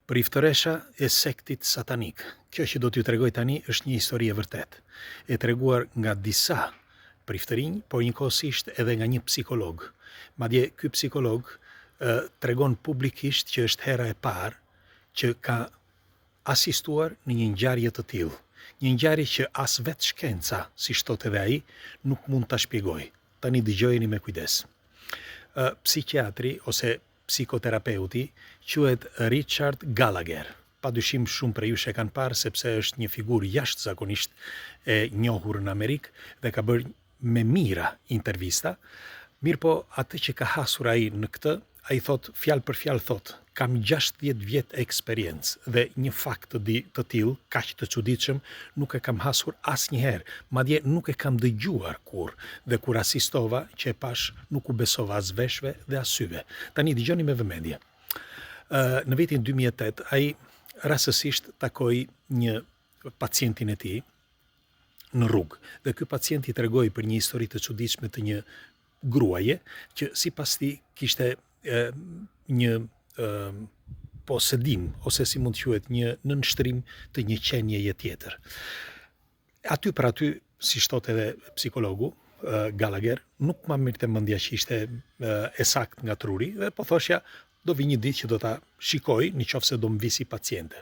Priftëresha e sektit satanik. Kjo që do t'ju tregoj tani është një histori e vërtet, e treguar nga disa priftërinj, por njëkohësisht edhe nga një psikolog. Madje ky psikolog tregon publikisht që është hera e parë që ka asistuar në një ngjarje të tillë. Një ngjarje që as vetë shkenca, si thot edhe ai, nuk mund ta shpjegojë. Tani dëgjojeni me kujdes. Psikiatri ose psikoterapeuti quhet Richard Gallagher. Padyshim shumë prej jush e kanë parë sepse është një figurë jashtëzakonisht e njohur në Amerikë dhe ka bërë me mira intervista. Mirë po, atë që ka hasur ai në këtë, ai thot, fjalë për fjalë thot, kam 60 vjet eksperiencë dhe një fakt të tillë, kaq të çuditshëm, nuk e kam hasur asnjëherë, madje nuk e kam dëgjuar kurrë, dhe kur asistova që e pash nuk u besova as veshve dhe as syve. Tani dëgjoni me vëmendje. Në vitin 2008 ai rastësisht takoi një pacientin e tij në rrugë dhe ky pacient i tregoi për një histori të çuditshme të një gruaje që sipas tij kishte një posedim, ose si mund të quhet, një nënshtrim të një qenjeje tjetër. Aty për aty, si thot edhe psikologu Gallagher, nuk ma mirë të mendja që ishte e sakt nga truri, dhe po thoshja, do vi një ditë që do ta shikoj, nëse do më vi si paciente.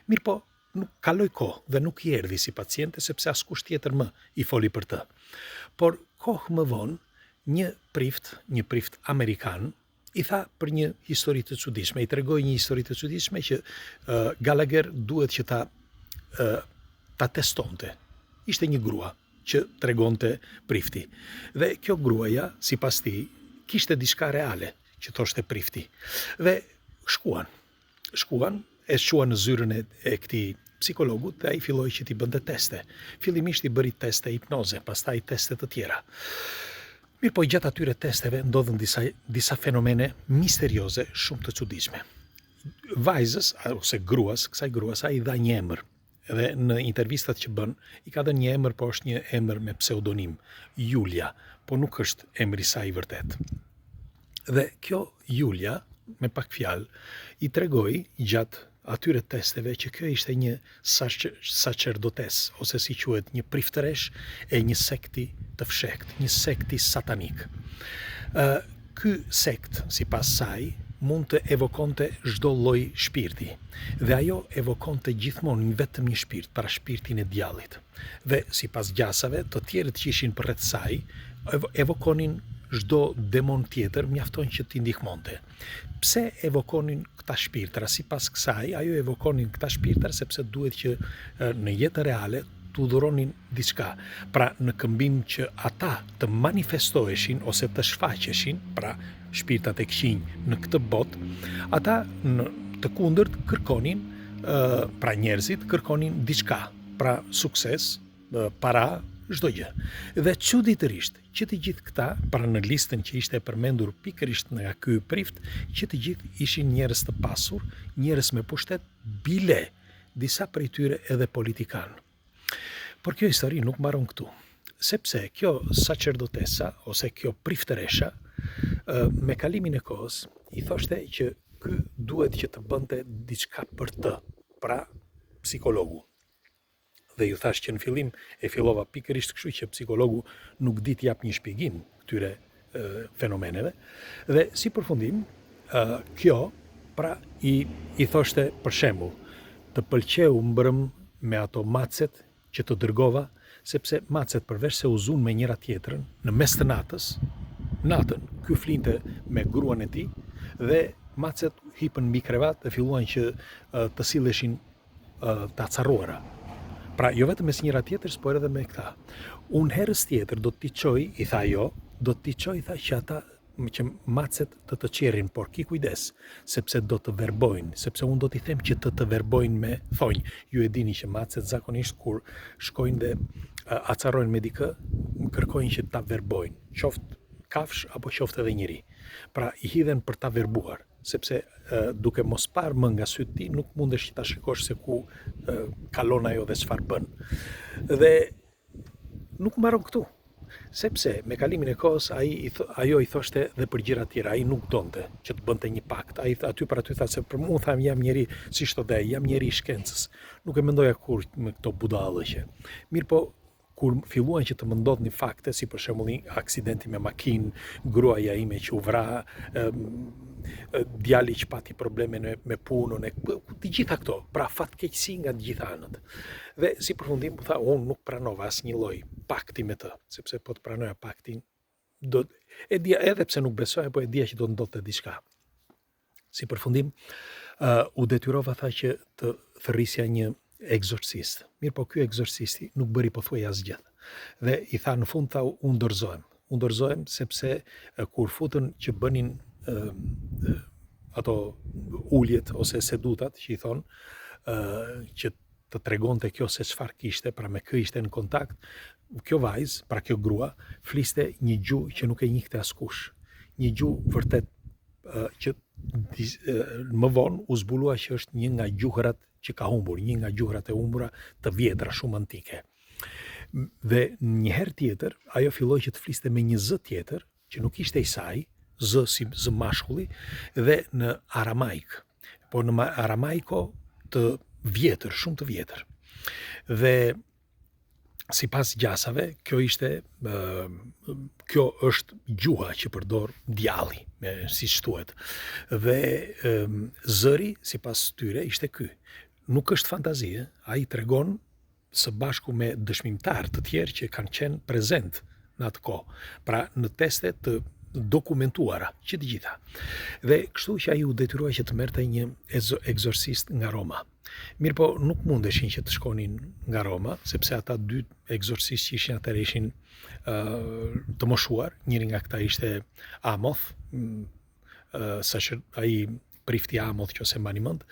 Mirë po, nuk kaloi kohë dhe nuk i erdhi si paciente, sepse askush tjetër më i foli për të. Por kohë më vonë, një prift amerikan, i tha për një histori të çuditshme, i tregoi një histori të çuditshme që Gallagher duhet që ta testonte. Ishte një grua që tregonte prifti. Dhe kjo gruaja, sipas tij, kishte diçka reale që thoshte prifti. Dhe shkuan, e shuan në zyrën e këtij psikologut dhe ai filloi që t'i bënte teste. Fillimisht i bëri teste hipnoze, pastaj teste të tjera. Mirë po, gjatë atyre testeve ndodhen disa fenomene misterioze shumë të çuditshme. Vajzës, ose kësaj gruas, ai dha një emër. Dhe në intervistat që bën, i ka dhënë një emër, po është një emër me pseudonim, Julia, po nuk është emri i saj i vërtet. Dhe kjo Julia, me pak fjalë, i tregoi gjatë atyre testeve që kjo ishte një sacerdotes, ose si quhet, një priftëresh e një sekti të fshehtë, një sekti satanik. Ky sekt, sipas saj, mund të evokonte çdo lloj shpirti, dhe ajo evokonte gjithmonë vetëm një shpirt, para shpirtin e djallit. Dhe sipas gjasave, të tjerët që ishin përreth saj evokonin çdo demon tjetër, mjafton që t'i ndihmonte. Pse evokonin këta shpirtra? Sipas kësaj, ajo evokonin këta shpirtra sepse duhet që në jetën reale t'u dhuronin diçka. Pra, në këmbim që ata të manifestoheshin ose të shfaqeshin, pra shpirtat e këqinj në këtë botë, ata në të kundërt kërkonin, pra njerëzit kërkonin diçka, pra sukses, para, çdo gjë. Dhe çuditërisht, që të gjithë këta, pra në listën që ishte përmendur pikërisht nga ky prift, që të gjithë ishin njerëz të pasur, njerëz me pushtet, bile disa prej tyre edhe politikan. Por kjo histori nuk mbaron këtu, sepse kjo sacerdotesa ose kjo priftëresha, me kalimin e kohës, i thoshte që ky duhet që të bënte diçka për të, pra psikologu. Dhe ju thash që në fillim e fillova pikërisht kështu që psikologu nuk di të jap një shpjegim këtyre fenomeneve, dhe si përfundim, kjo pra i thoshte për shembull, të pëlqeu mbrëm me ato macet që të dërgova, sepse macet përveç se u zun me njëra tjetrën në mes të natën, ky flinte me gruan e tij dhe macet hipën mbi krevat dhe filluan që të silleshin të acarruara. Pra, jo vetëm mes njëra tjetër, por edhe me këta. Unë herës tjetër do t'i çoj, i tha jo, do t'i çoj, tha, që ata që macet të qerin, por ki kujdes, sepse do të verbojnë, sepse unë do t'i them që të verbojnë me thonjë. Ju e dini që macet zakonisht kur shkojnë dhe acarojnë me dikë, kërkojnë që ta verbojnë, qoftë kafsh apo qoftë edhe njëri. Pra, i hidhen për ta verbuar, sepse duke mos parë më nga sytë ti, nuk mundesh që ta shikosh se ku kalon ajo dhe çfarë bën. Dhe nuk mbaron këtu. Sepse me kalimin e kohës ajo i thoshte dhe për gjëra tjera, ai nuk donte që të bënte një pakt. Ai aty për aty tha se për mua tham jam njeri si thotë, jam njeri i shkencës. Nuk e mendoja kur me këto budallëqe. Mirë po kur filluan që të më ndodhin fakte, si për shembull një aksidenti me makinë, gruaja ime që u vra, djali që pati probleme me punën, të gjitha këto, pra fatkeqësi nga të gjitha anët. Dhe si përfundim tha, unë nuk pranova asnjë lloj pakti me të, sepse po të pranoja paktin, e dija edhe pse nuk besoja, po e dija që do të ndodhte diçka. Si përfundim, u detyrova tha që të thërrisja një egzorcist. Mirë po ky egzorcisti nuk bëri pothuaj asgjë. Dhe i tha në fund tha unë dorëzohem. Unë dorëzohem sepse kur futën që bënin ato uljet ose sedutat që i thonë që të tregonte kjo se çfarë kishte, pra me kë ishte në kontakt, kjo vajzë, pra kjo grua, fliste një gjuhë që nuk e njihte askush. Një gjuhë vërtet që më vonë u zbulua që është një nga gjuhërat që ka humbur, një nga gjuhërat e humbura të vjetra shumë antike. Dhe një herë tjetër, ajo filloi që të fliste me një zë tjetër, që nuk ishte i saj, zë si zë mashkulli, dhe në aramaik, po në aramaiko të vjetër, shumë të vjetër. Dhe sipas gjasave, kjo është gjuha që përdor djalli, si thuhet. Dhe zëri sipas tyre ishte ky. Nuk është fantazi, ai tregon së bashku me dëshmimtar të tjerë që kanë qenë prezent në atë kohë. Pra në teste të dokumentuara, që të gjitha. Dhe kështu që ai u detyroi që të merrte një egzorcist nga Roma. Mirë po nuk mundeshin që të shkonin nga Roma, sepse ata dy egzorcist që ishin atëherë ishin të moshuar, njëri nga këta ishte Amoth, ai prifti Amoth që ose mbani mend,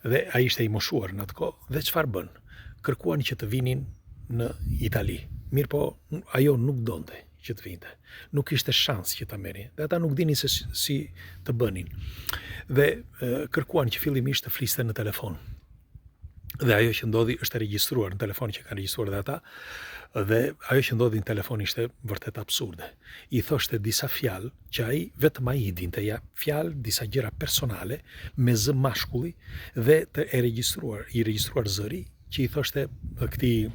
dhe ai ishte i moshuar në atë kohë. Dhe çfarë bën? Kërkuan që të vinin në Itali. Mirë po ajo nuk donte që të vinte. Nuk ishte shans që ta merrnin. Dhe ata nuk dinin se si të bënin. Dhe kërkuan që fillimisht të fliste në telefon. Dhe ajo që ndodhi është regjistruar në telefon që kanë regjistruar dhe ata, dhe ajo që ndodhi në telefon ishte vërtet absurde. I thoshte disa fjalë që ai vetëm ai i dinte, fjalë, disa gjëra personale me zë mashkulli dhe i regjistruar zëri që i thoshte këtij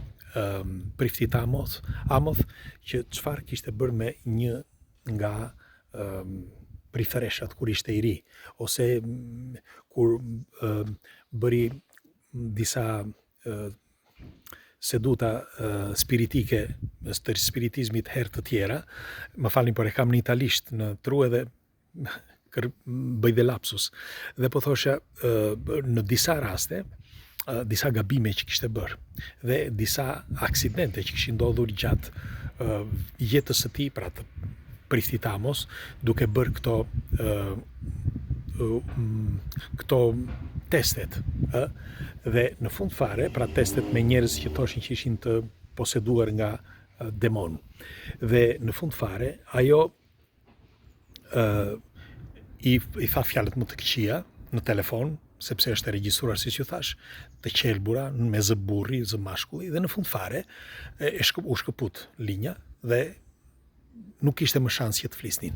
priftit Amoth që çfarë kishte bërë me një nga prifreshat kur ishte i ri, ose kur bëri disa seduta spiritike të spiritizmit herë të tjera, më falni por e kam në italisht në tru edhe bëj dhe lapsus, dhe po thosha në disa raste, disa gabime që kishte bërë dhe disa aksidente që kishin ndodhur gjatë jetës së tij, pra të priftit Amos, duke bërë këto testet, dhe në fund fare, pra testet me njerëz që thoshin që ishin të poseduar nga demon. Dhe në fund fare, ajo i tha fjalët më të këqija në telefon, sepse është e regjistruar siç ju thash, të qelbura me zë burri, zë mashkulli, dhe në fund fare u shkëput linja dhe nuk ishte më shans që të flisnin.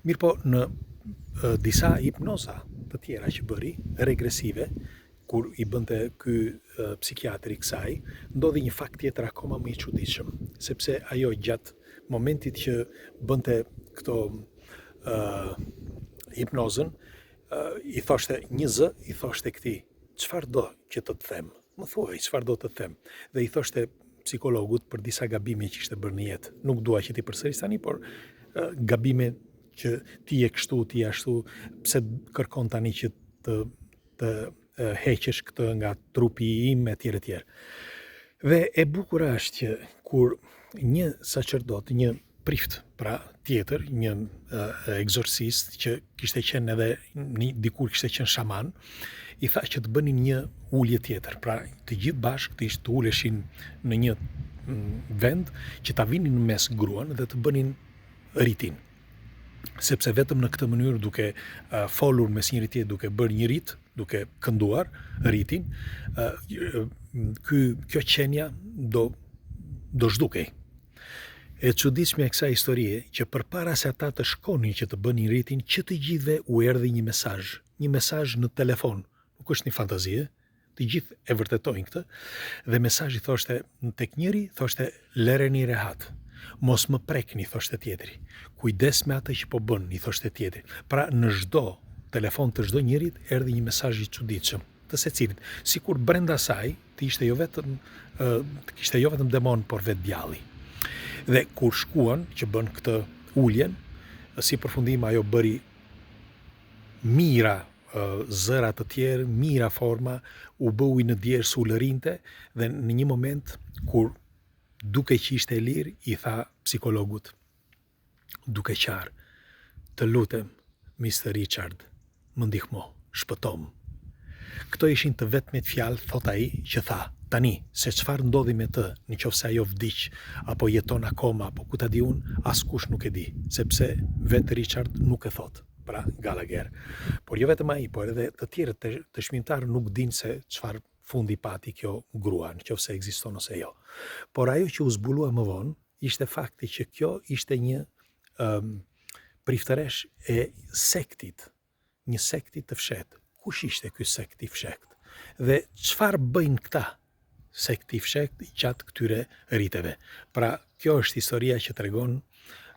Mirë po në disa hipnoza të tjera që bëri, regresive, kur i bënte ky psikiatri kësaj, ndodhi një fakt tjetër akoma më i çuditshëm, sepse ajo gjatë momentit që bënte këto hipnozën, i thoshte një zë, i thoshte këtij, çfarë do që të them? Më thuaj, çfarë do të them? Dhe i thoshte psikologut për disa gabime që ishte bërë në jetë. Nuk dua që ti përsëris tani, por gabime që ti je kështu, ti je ashtu, pse kërkon tani që të heqesh këtë nga trupi im etj etj. Dhe e bukur është që kur një sacerdot, një prift, pra tjetër, një egzorcist që kishte qenë edhe dikur kishte qenë shaman, i tha që të bënin një ulje tjetër, pra të gjithë bashkë të uleshin në një vend që ta vinin në mes gruan dhe të bënin ritin. Sepse vetëm në këtë mënyrë, duke folur mes njëri tjetrit, duke bërë një rit, duke kënduar ritin, kjo qenia do zhdukej. E çuditshme e kësaj historie që përpara se ata të shkonin që të bënin ritin, që të gjithëve u erdhi një mesazh në telefon. Nuk është një fantazi, të gjithë e vërtetojnë këtë. Dhe mesazhi thoshte tek njëri, thoshte lëreni rehat. Mos më prekni, thoshte tjetri. Kujdes me atë që po bën, i thoshte tjetri. Pra në çdo telefon të çdo njerit erdhi një mesazh i çuditshëm të secilit, sikur brenda saj të ishte jo vetëm demon, por vetë djalli. Dhe kur shkuan që bën këtë uljen, si përfundim ajo bëri mira zëra të tjerë, mira forma, u bë ujë në djerë, u lërinte, dhe në një moment kur duke që ishte e lirë, i tha psikologut, duke qarë, të lutem, Mr. Richard, më ndihmo, shpëtom. Këto ishin të vetmet fjalë, thot ai, që tha, tani, se çfarë ndodhi me të, nëse ajo vdiq, apo jeton akoma, apo ku ta di unë, askush nuk e di, sepse vetë Richard nuk e thot, pra Gallagher. Por jo vetëm ai, por edhe të tjerët të shmimtarë nuk dinë se çfarë fundi pati kjo grua, nëse ekziston ose jo. Por ajo që u zbulua më vonë, ishte fakti që kjo ishte një priftëresh e sektit, një sektit të fshetë. Kush ishte ky sekt i fshekt? Dhe çfarë bëjnë këta sekt i fshekt gjatë këtyre riteve? Pra, kjo është historia që tregon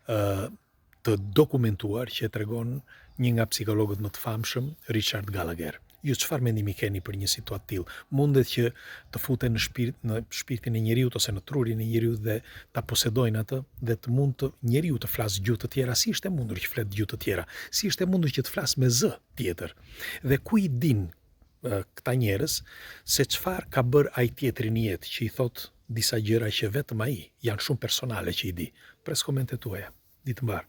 të dokumentuar, që tregon një nga psikologët më të famshëm, Richard Gallagher. Ju çfarë mendimi keni për një situatë tillë? Mundet që të futen në shpirtin e njeriut ose në trurin e njeriut dhe ta posedojnë atë, dhe të mund të njeriu të flasë gjuhë të tjera, si ishte mundur që flet gjuhë të tjera, si ishte mundur që të flasë me zë tjetër. Dhe ku i din këta njerëz se çfarë ka bërë ai tjetri në jetë, që i thot disa gjëra që vetëm ai janë shumë personale që i di. Pres komentet tuaja. Ditë mbar.